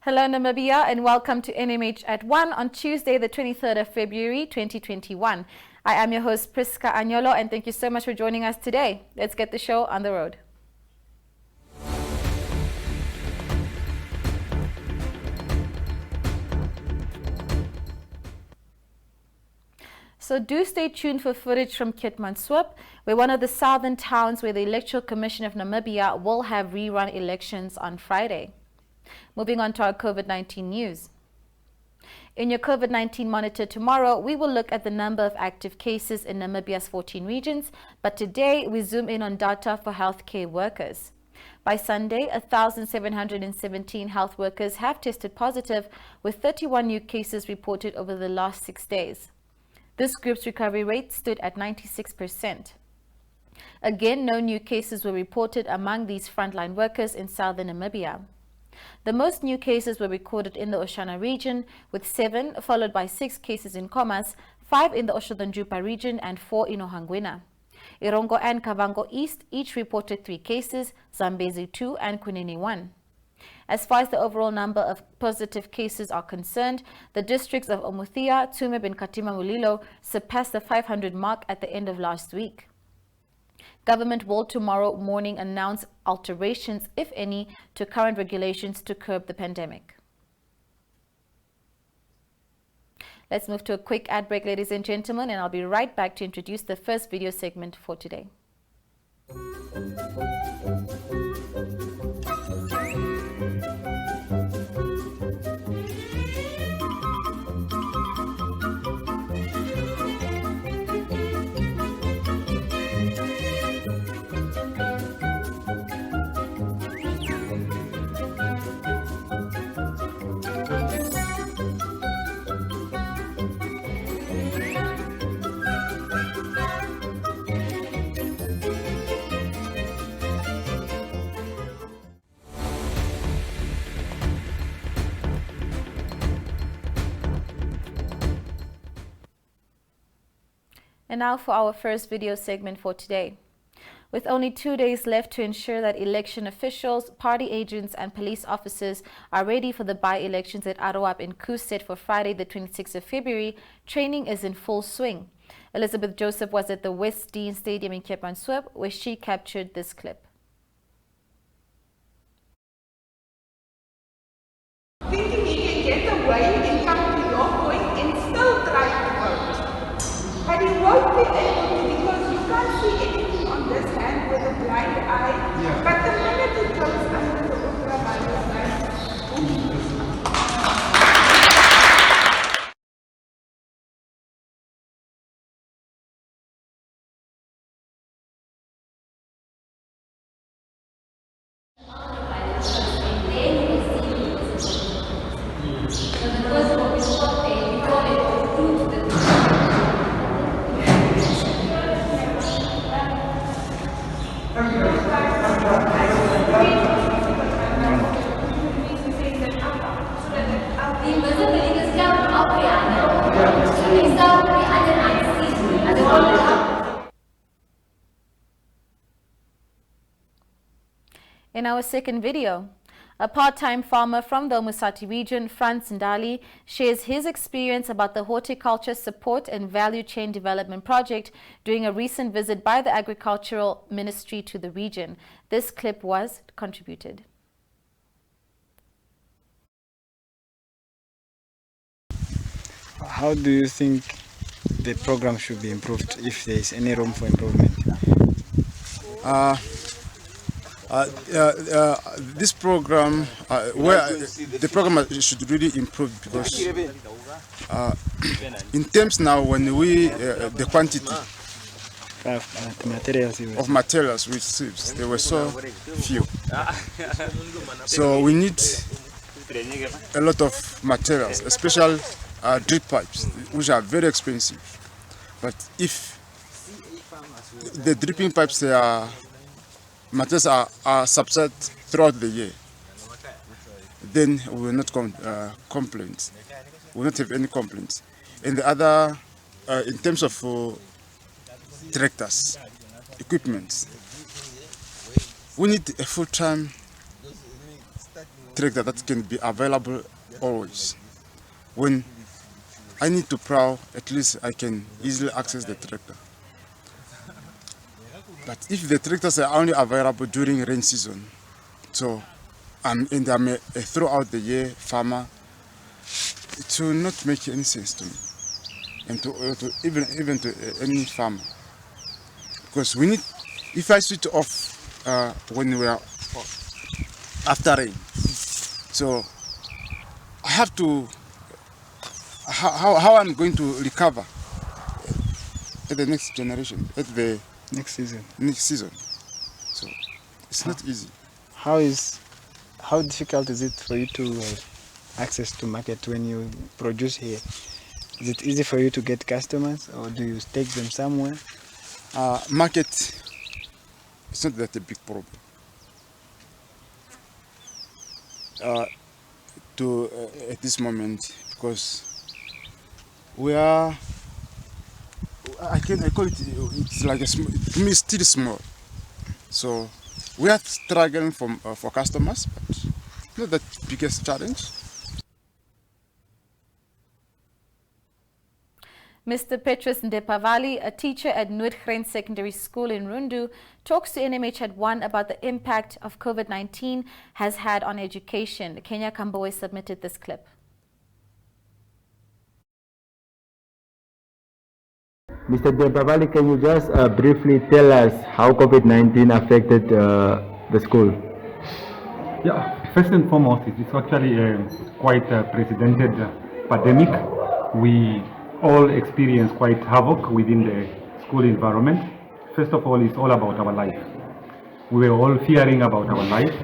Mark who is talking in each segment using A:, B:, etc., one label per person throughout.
A: Hello Namibia and welcome to NMH at 1 on Tuesday the 23rd of February 2021. I am your host Priska Agnolo and thank you so much for joining us today. Let's get the show on the road. So do stay tuned for footage from Keetmanshoop, where one of the southern towns where the Electoral Commission of Namibia will have rerun elections on Friday. Moving on to our COVID-19 news. In your COVID-19 monitor tomorrow, we will look at the number of active cases in Namibia's 14 regions, but today we zoom in on data for healthcare workers. By Sunday, 1,717 health workers have tested positive, with 31 new cases reported over the last 6 days. This group's recovery rate stood at 96%. Again, no new cases were reported among these frontline workers in southern Namibia. The most new cases were recorded in the Oshana region, with 7, followed by 6 cases in Khomas, 5 in the Oshodanjupa region, and 4 in Ohangwena. Irongo and Kavango East each reported 3 cases, Zambezi 2, and Kunene 1. As far as the overall number of positive cases are concerned, the districts of Umuthia, Tsumeb, and Katima Mulilo surpassed the 500 mark at the end of last week. Government will tomorrow morning announce alterations, if any, to current regulations to curb the pandemic. Let's move to a quick ad break, ladies and gentlemen, and I'll be right back to introduce the first video segment for today. And now for our first video segment for today. With only 2 days left to ensure that election officials, party agents and police officers are ready for the by-elections at Aroap in Kus set for Friday the 26th of February, training is in full swing. Elizabeth Joseph was at the West Dean Stadium in Keetmanshoop where she captured this clip.
B: Thinking he can get away and come to your point and still try to vote. But he won't be able to because you can't see anything on this hand with a blind eye. Yeah. But the minute it goes under the ultraviolet light,
A: In our second video, a part-time farmer from the Omusati region, Franz Ndali, shares his experience about the horticulture support and value chain development project during a recent visit by the Agricultural Ministry to the region. This clip was contributed.
C: How do you think the program should be improved, if there is any room for improvement?
D: This program, the program should really improve because in terms now when we the quantity of materials we received, they were so few. So we need a lot of materials, especially drip pipes, which are very expensive. But if the dripping pipes, materials are subsidized throughout the year, then we will not complaint. We will not have any complaints. And the other, in terms of tractors, equipment, we need a full-time tractor that can be available always. When I need to plow, at least I can easily access the tractor. But if the tractors are only available during rain season, so and I'm a throughout the year farmer, it will not make any sense to me, and to even to any farmer, because we need. If I switch off when we are after rain, so I have to. How I'm going to recover at the next generation, at the
C: Next season.
D: So it's not easy.
C: How difficult is it for you to have access to market when you produce here? Is it easy for you to get customers, or do you take them somewhere?
D: Market, it's not that a big problem. At this moment, because we are, I call it, it's like to me, it's still small. So we are struggling for customers, but not the biggest challenge.
A: Mr. Petrus Ndepavali, a teacher at Noordgren Secondary School in Rundu, talks to NMH at 1 about the impact of COVID-19 has had on education. Kenya Kambowe submitted this clip.
E: Mr. Ndepavali, can you just briefly tell us how COVID-19 affected the school?
F: Yeah, first and foremost, it's actually quite a precedented pandemic. We all experience quite havoc within the school environment. First of all, it's all about our life. We were all fearing about our life,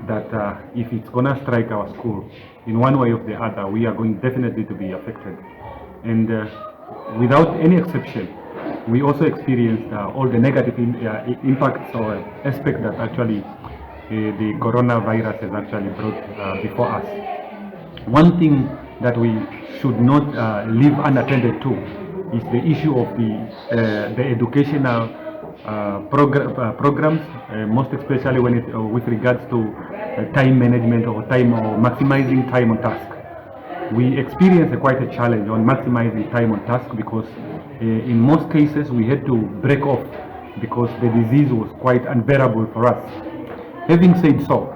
F: that if it's gonna strike our school in one way or the other, we are going definitely to be affected. And without any exception, we also experienced all the negative impacts or aspects that actually the coronavirus has actually brought before us. One thing that we should not leave unattended to is the issue of the educational programs, most especially when it with regards to time management or maximizing time on task. We experienced quite a challenge on maximizing time on task because in most cases we had to break off because the disease was quite unbearable for us. Having said so,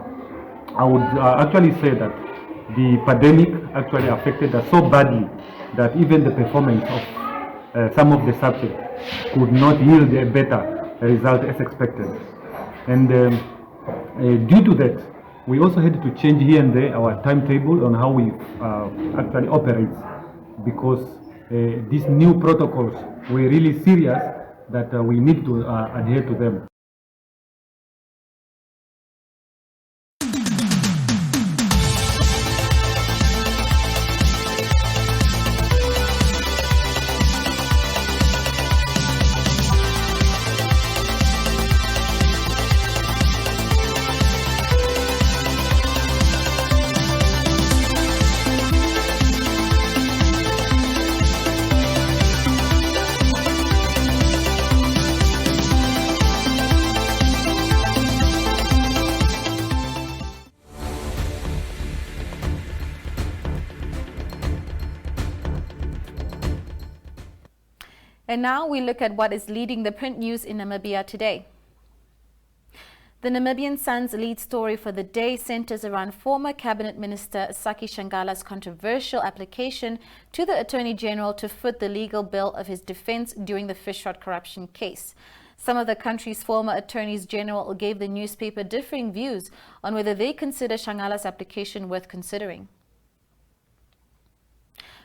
F: I would actually say that the pandemic actually affected us so badly that even the performance of some of the subjects could not yield a better result as expected. And due to that, we also had to change here and there our timetable on how we actually operate, because these new protocols were really serious that we need to adhere to them.
A: And now we look at what is leading the print news in Namibia today. The Namibian Sun's lead story for the day centers around former Cabinet Minister Saki Shangala's controversial application to the Attorney General to foot the legal bill of his defense during the fish rod corruption case. Some of the country's former attorneys general gave the newspaper differing views on whether they consider Shangala's application worth considering.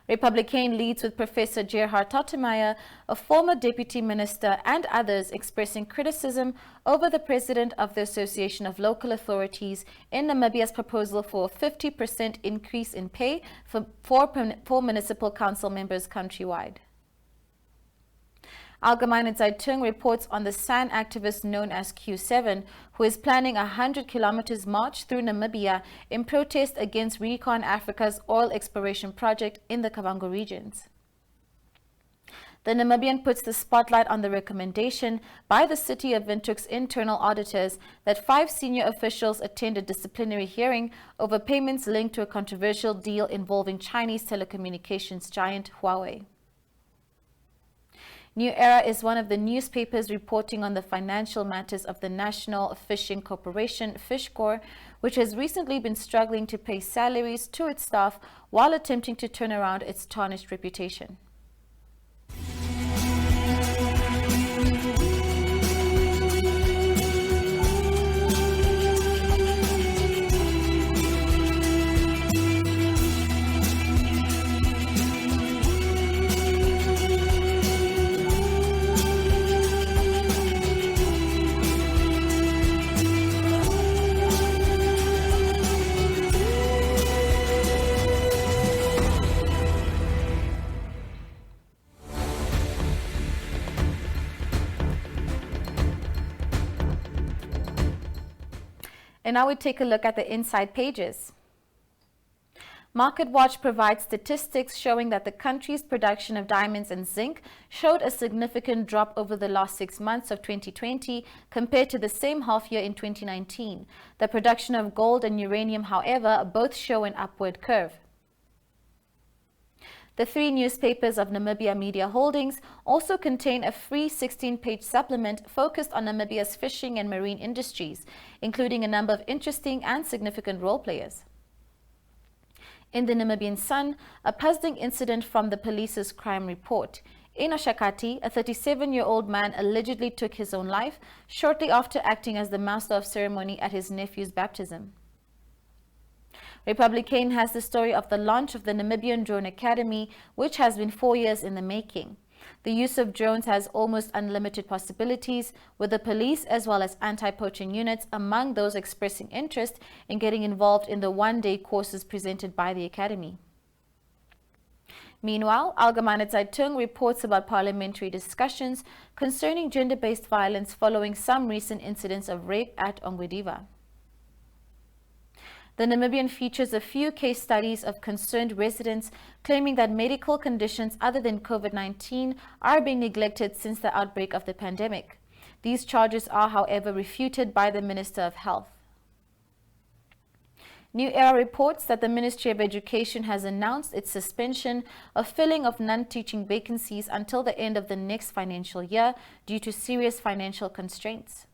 A: Republican leads with Professor Gerhard Tottemeyer, a former deputy minister, and others expressing criticism over the president of the Association of Local Authorities in Namibia's proposal for a 50% increase in pay for municipal council members countrywide. Allgemeine Zeitung reports on the San activist known as Q7, who is planning a 100 kilometers march through Namibia in protest against Recon Africa's oil exploration project in the Kavango regions. The Namibian puts the spotlight on the recommendation by the City of Windhoek's internal auditors that 5 senior officials attend a disciplinary hearing over payments linked to a controversial deal involving Chinese telecommunications giant Huawei. New Era is one of the newspapers reporting on the financial matters of the National Fishing Corporation, Fishcorp, which has recently been struggling to pay salaries to its staff while attempting to turn around its tarnished reputation. And now we take a look at the inside pages. MarketWatch provides statistics showing that the country's production of diamonds and zinc showed a significant drop over the last 6 months of 2020 compared to the same half year in 2019. The production of gold and uranium, however, both show an upward curve. The 3 newspapers of Namibia Media Holdings also contain a free 16-page supplement focused on Namibia's fishing and marine industries, including a number of interesting and significant role players. In the Namibian Sun, a puzzling incident from the police's crime report. In Oshakati, a 37-year-old man allegedly took his own life shortly after acting as the master of ceremony at his nephew's baptism. Republican has the story of the launch of the Namibian Drone Academy, which has been 4 years in the making. The use of drones has almost unlimited possibilities, with the police as well as anti-poaching units among those expressing interest in getting involved in the one-day courses presented by the academy. Meanwhile, Allgemeine Zeitung reports about parliamentary discussions concerning gender-based violence following some recent incidents of rape at Ongwediva. The Namibian features a few case studies of concerned residents claiming that medical conditions other than COVID-19 are being neglected since the outbreak of the pandemic. These charges are, however, refuted by the Minister of Health. New Era reports that the Ministry of Education has announced its suspension of filling of non-teaching vacancies until the end of the next financial year due to serious financial constraints.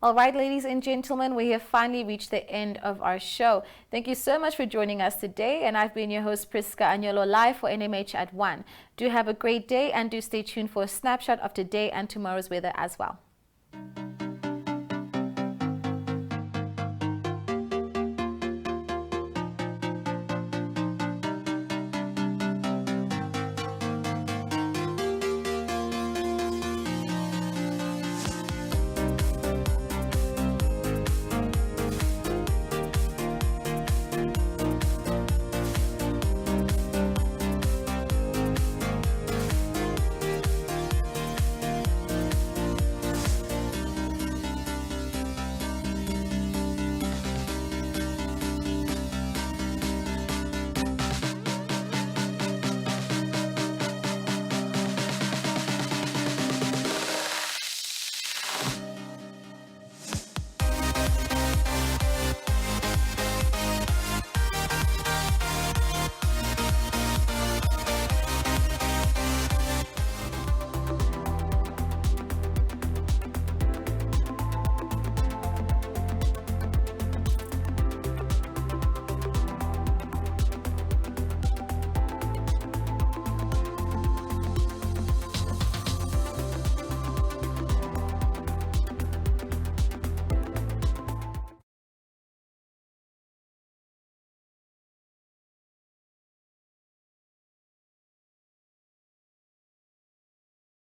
A: All right, ladies and gentlemen, we have finally reached the end of our show. Thank you so much for joining us today. And I've been your host, Priska Anyolo, live for NMH at 1. Do have a great day and do stay tuned for a snapshot of today and tomorrow's weather as well.